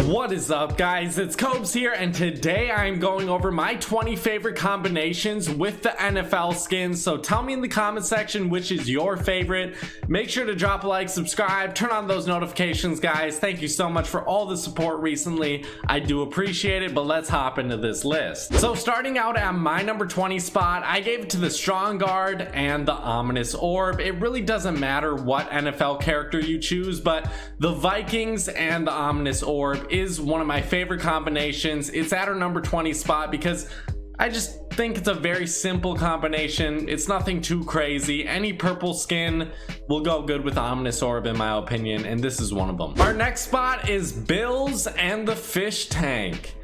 What is up, guys? It's Cobes here, and today I'm going over my 20 favorite combinations with the NFL skins. So tell me in the comment section which is your favorite. Make sure to drop a like, subscribe, turn on those notifications, guys. Thank you so much for all the support recently. I do appreciate it, but let's hop into this list. So starting out at my number 20 spot, I gave it to the Strong Guard and the Ominous Orb. It really doesn't matter what NFL character you choose, but the Vikings and the Ominous Orb is one of my favorite combinations. It's at our number 20 spot because I just think it's a very simple combination. It's nothing too crazy. Any purple skin will go good with Ominous Orb in my opinion, and this is one of them. Our next spot is Bills and the Fish Tank.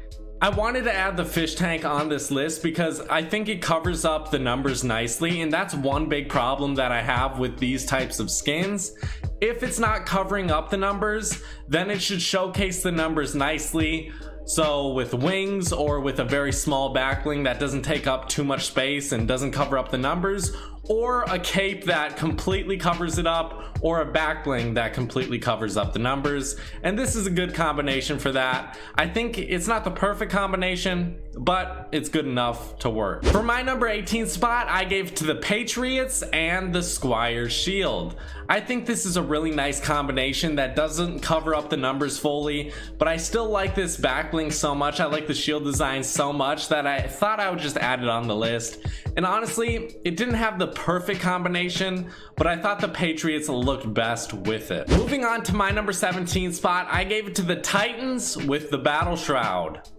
I wanted to add the fish tank on this list because I think it covers up the numbers nicely, and that's one big problem that I have with these types of skins. If it's not covering up the numbers, then it should showcase the numbers nicely. So with wings or with a very small backbling that doesn't take up too much space and doesn't cover up the numbers, or a cape that completely covers it up, or a backbling that completely covers up the numbers. And this is a good combination for that. I think it's not the perfect combination, but it's good enough to work. For my number 18 spot, I gave to the Patriots and the Squire Shield. I think this is a really nice combination that doesn't cover up the numbers fully, but I still like this backbling so much. I like the shield design so much that I thought I would just add it on the list. And honestly, it didn't have the perfect combination, but I thought the Patriots looked best with it. Moving on to my number 17 spot, I gave it to the Titans with the Battle Shroud.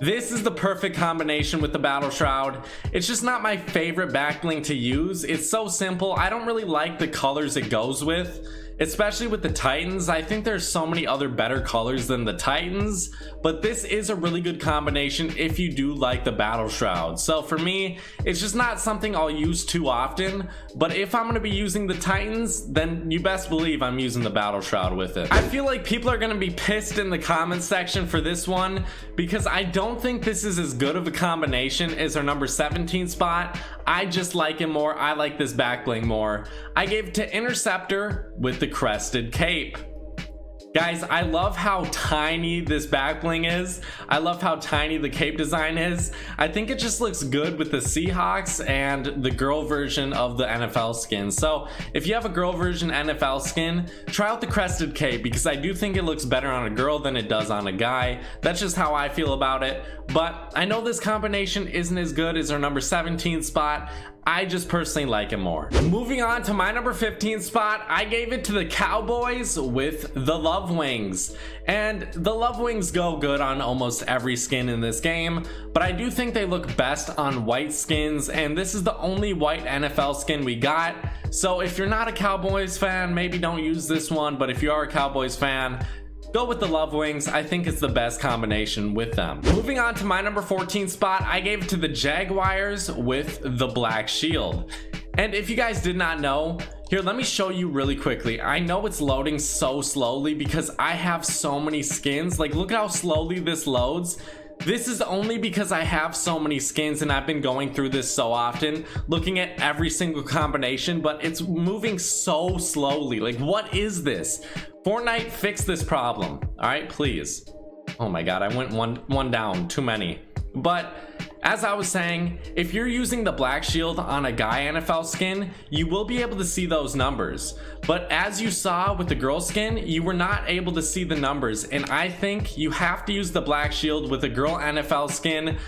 This is the perfect combination with the Battle Shroud. It's just not my favorite backbling to use. It's so simple. I don't really like the colors it goes with, especially with the Titans. I think there's so many other better colors than the Titans, but this is a really good combination if you do like the Battle Shroud. So for me, it's just not something I'll use too often, but if I'm going to be using the Titans, then you best believe I'm using the Battle Shroud with it. I feel like people are going to be pissed in the comment section for this one because I don't think this is as good of a combination as our number 17 spot. I just like it more. I like this backbling more. I gave it to Interceptor with the Crested Cape. Guys, I love how tiny this backbling is. I love how tiny the cape design is. I think it just looks good with the Seahawks and the girl version of the NFL skin. So if you have a girl version NFL skin, try out the Crested Cape because I do think it looks better on a girl than it does on a guy. That's just how I feel about it. But I know this combination isn't as good as our number 17 spot. I just personally like it more. Moving on to my number 15 spot, I gave it to the Cowboys with the Love Wings. And the Love Wings go good on almost every skin in this game, but I do think they look best on white skins, and this is the only white NFL skin we got. So if you're not a Cowboys fan, maybe don't use this one, but if you are a Cowboys fan, go with the Love Wings. I think it's the best combination with them. Moving on to my number 14 spot, I gave it to the Jaguars with the Black Shield. And if you guys did not know, here, let me show you really quickly. I know it's loading so slowly because I have so many skins. Like, look how slowly this loads. This is only because I have so many skins and I've been going through this so often, looking at every single combination, but it's moving so slowly. Like, what is this? Fortnite, fix this problem. All right, please. Oh my God, I went one down, too many. But as I was saying, if you're using the Black Shield on a guy NFL skin, you will be able to see those numbers. But as you saw with the girl skin, you were not able to see the numbers. And I think you have to use the Black Shield with a girl NFL skin.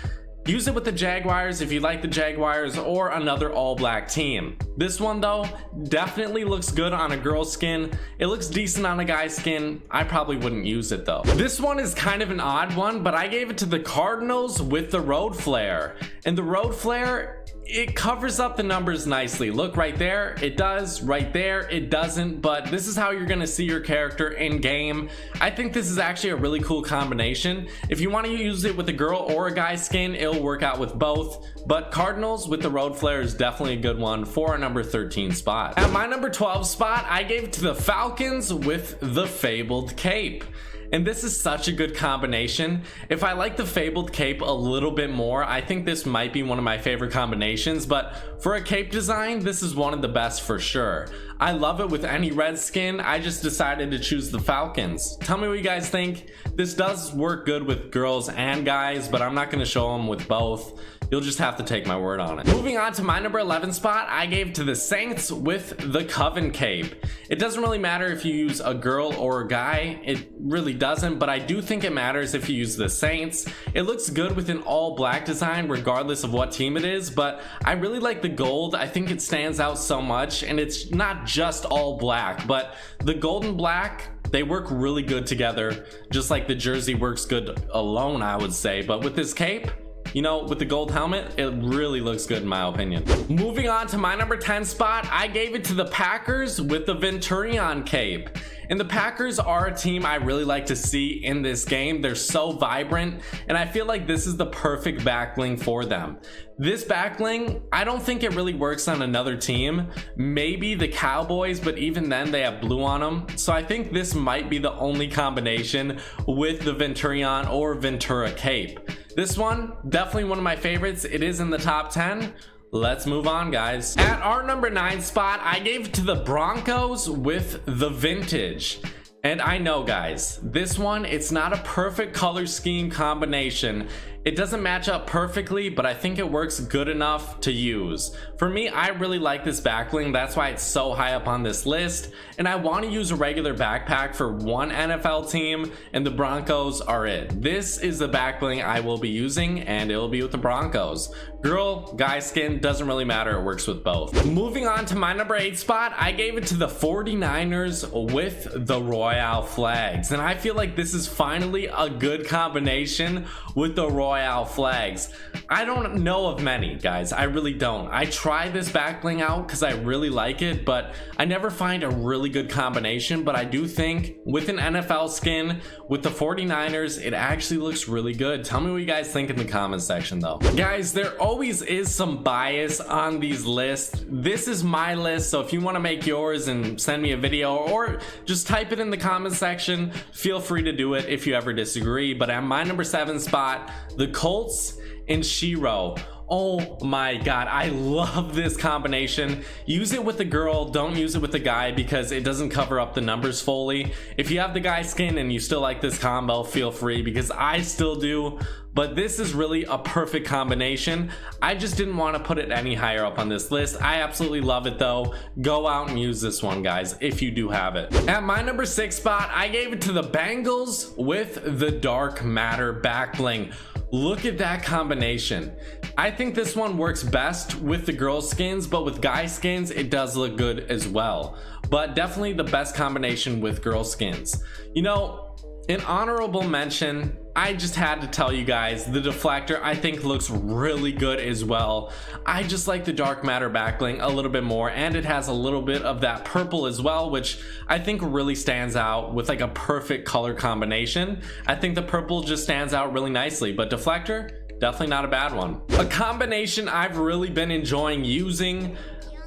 Use it with the Jaguars if you like the Jaguars or another all-black team. This one though definitely looks good on a girl skin. It looks decent on a guy skin. I probably wouldn't use it though. This one is kind of an odd one, but I gave it to the Cardinals with the Road Flare. And the Road Flare, it covers up the numbers nicely. Look right there, it does. Right there, it doesn't. But this is how you're gonna see your character in game. I think this is actually a really cool combination. If you want to use it with a girl or a guy skin, it'll work out with both. But Cardinals with the Road Flare is definitely a good one for our number 13 spot. At my number 12 spot, I gave it to the Falcons with the Fabled Cape. And this is such a good combination. If I like the Fabled Cape a little bit more, I think this might be one of my favorite combinations, but for a cape design, this is one of the best for sure. I love it with any red skin. I just decided to choose the Falcons. Tell me what you guys think. This does work good with girls and guys, but I'm not going to show them with both. You'll just have to take my word on it. Moving on to my number 11 spot, I gave to the Saints with the Coven cape. It doesn't really matter if you use a girl or a guy. It really doesn't, but I do think it matters if you use the Saints. It looks good with an all black design regardless of what team it is, but I really like the gold. I think it stands out so much, and it's not just all black, but the gold and black, they work really good together, just like the jersey works good alone, I would say. But with this cape, you know, with the gold helmet, it really looks good in my opinion. Moving on to my number 10 spot, I gave it to the Packers with the Venturion cape. And the Packers are a team I really like to see in this game. They're so vibrant, and I feel like this is the perfect backbling for them. This backbling, I don't think it really works on another team. Maybe the Cowboys, but even then they have blue on them. So I think this might be the only combination with the Venturion or Ventura cape. This one, definitely one of my favorites. It is in the top 10. Let's move on, guys. At our number 9 spot, I gave it to the Broncos with the vintage. And I know, guys, this one, it's not a perfect color scheme combination. It doesn't match up perfectly, but I think it works good enough to use. For me, I really like this backbling. That's why it's so high up on this list. And I want to use a regular backpack for one NFL team, and the Broncos are it. This is the backbling I will be using, and it will be with the Broncos. Girl, guy skin, doesn't really matter. It works with both. Moving on to my number 8 spot, I gave it to the 49ers with the Royale flags. And I feel like this is finally a good combination with the Royale flags. I don't know of many, guys. I really don't. I tried this backbling out because I really like it, but I never find a really good combination. But I do think with an NFL skin, with the 49ers, it actually looks really good. Tell me what you guys think in the comment section though. Guys, there always is some bias on these lists. This is my list, so if you want to make yours and send me a video or just type it in the comment section, feel free to do it if you ever disagree. But at my number 7 spot, the Colts and Shiro. Oh my god, I love this combination. Use it with the girl, don't use it with the guy because it doesn't cover up the numbers fully. If you have the guy skin and you still like this combo, feel free, because I still do. But this is really a perfect combination. I just didn't want to put it any higher up on this list. I absolutely love it though. Go out and use this one, guys, if you do have it. At my number 6 spot, I gave it to the Bengals with the Dark Matter backbling. Look at that combination. I think this one works best with the girl skins, but with guy skins, it does look good as well. But definitely the best combination with girl skins. You know, an honorable mention, I just had to tell you guys, the deflector I think looks really good as well. I just like the Dark Matter backbling a little bit more, and it has a little bit of that purple as well, which I think really stands out with like a perfect color combination. I think the purple just stands out really nicely, but deflector, definitely not a bad one. A combination I've really been enjoying using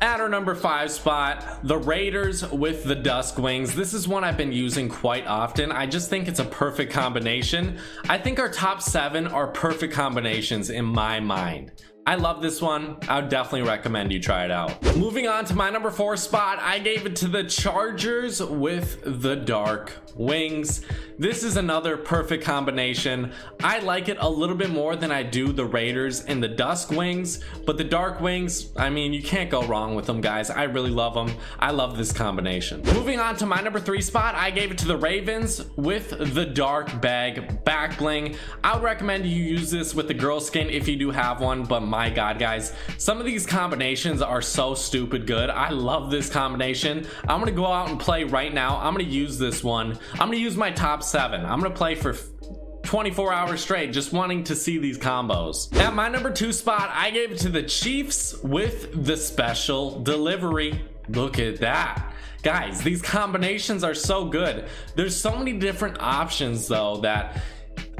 at our number 5 spot, the Raiders with the Dusk Wings. This is one I've been using quite often. I just think it's a perfect combination. I think our top 7 are perfect combinations in my mind. I love this one. I would definitely recommend you try it out. Moving on to my number 4 spot, I gave it to the Chargers with the Dark Wings. This is another perfect combination. I like it a little bit more than I do the Raiders and the Dusk Wings, but the Dark Wings, I mean, you can't go wrong with them, guys. I really love them. I love this combination. Moving on to my number 3 spot, I gave it to the Ravens with the Dark Bag backbling. I would recommend you use this with the girl skin if you do have one, but my god, guys, some of these combinations are so stupid good. I love this combination. I'm gonna go out and play right now. I'm gonna use this one. I'm gonna use my top 7. I'm gonna play for 24 hours straight, just wanting to see these combos. At my number 2 spot, I gave it to the Chiefs with the Special Delivery. Look at that. Guys, these combinations are so good. There's so many different options though that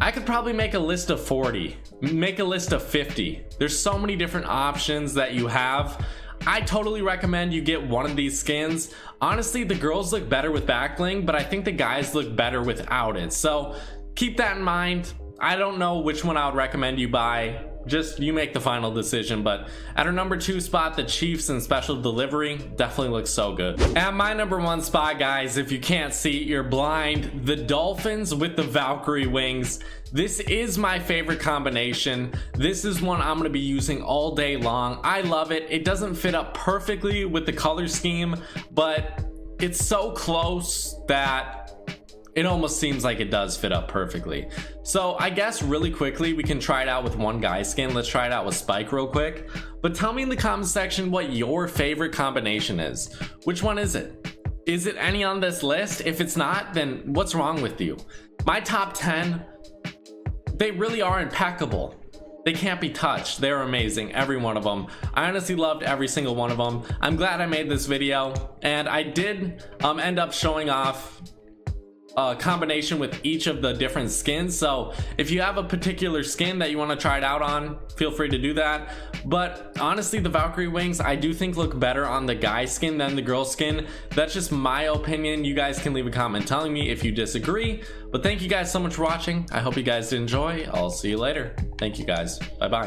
I could probably make a list of 40, make a list of 50. There's so many different options that you have. I totally recommend you get one of these skins. Honestly, the girls look better with backbling, but I think the guys look better without it. So keep that in mind. I don't know which one I would recommend you buy. just you make the final decision. But at our number 2 spot, the Chiefs and special delivery definitely looks so good. At my number 1 spot, guys, if you can't see, you're blind, the Dolphins with the Valkyrie wings. This is my favorite combination. This is one I'm going to be using all day long. I love it. It doesn't fit up perfectly with the color scheme, but it's so close that it almost seems like it does fit up perfectly. So I guess really quickly we can try it out with one guy skin. Let's try it out with Spike real quick. But tell me in the comment section what your favorite combination is. Which one is it? Is it any on this list? If it's not, then what's wrong with you? My top 10, they really are impeccable. They can't be touched. They're amazing, every one of them. I honestly loved every single one of them. I'm glad I made this video, and I did end up showing off a combination with each of the different skins. So if you have a particular skin that you want to try it out on, feel free to do that. But honestly, the Valkyrie wings I do think look better on the guy skin than the girl skin. That's just my opinion. You guys can leave a comment telling me if you disagree. But thank you guys so much for watching. I hope you guys did enjoy. I'll see you later. Thank you guys. Bye bye.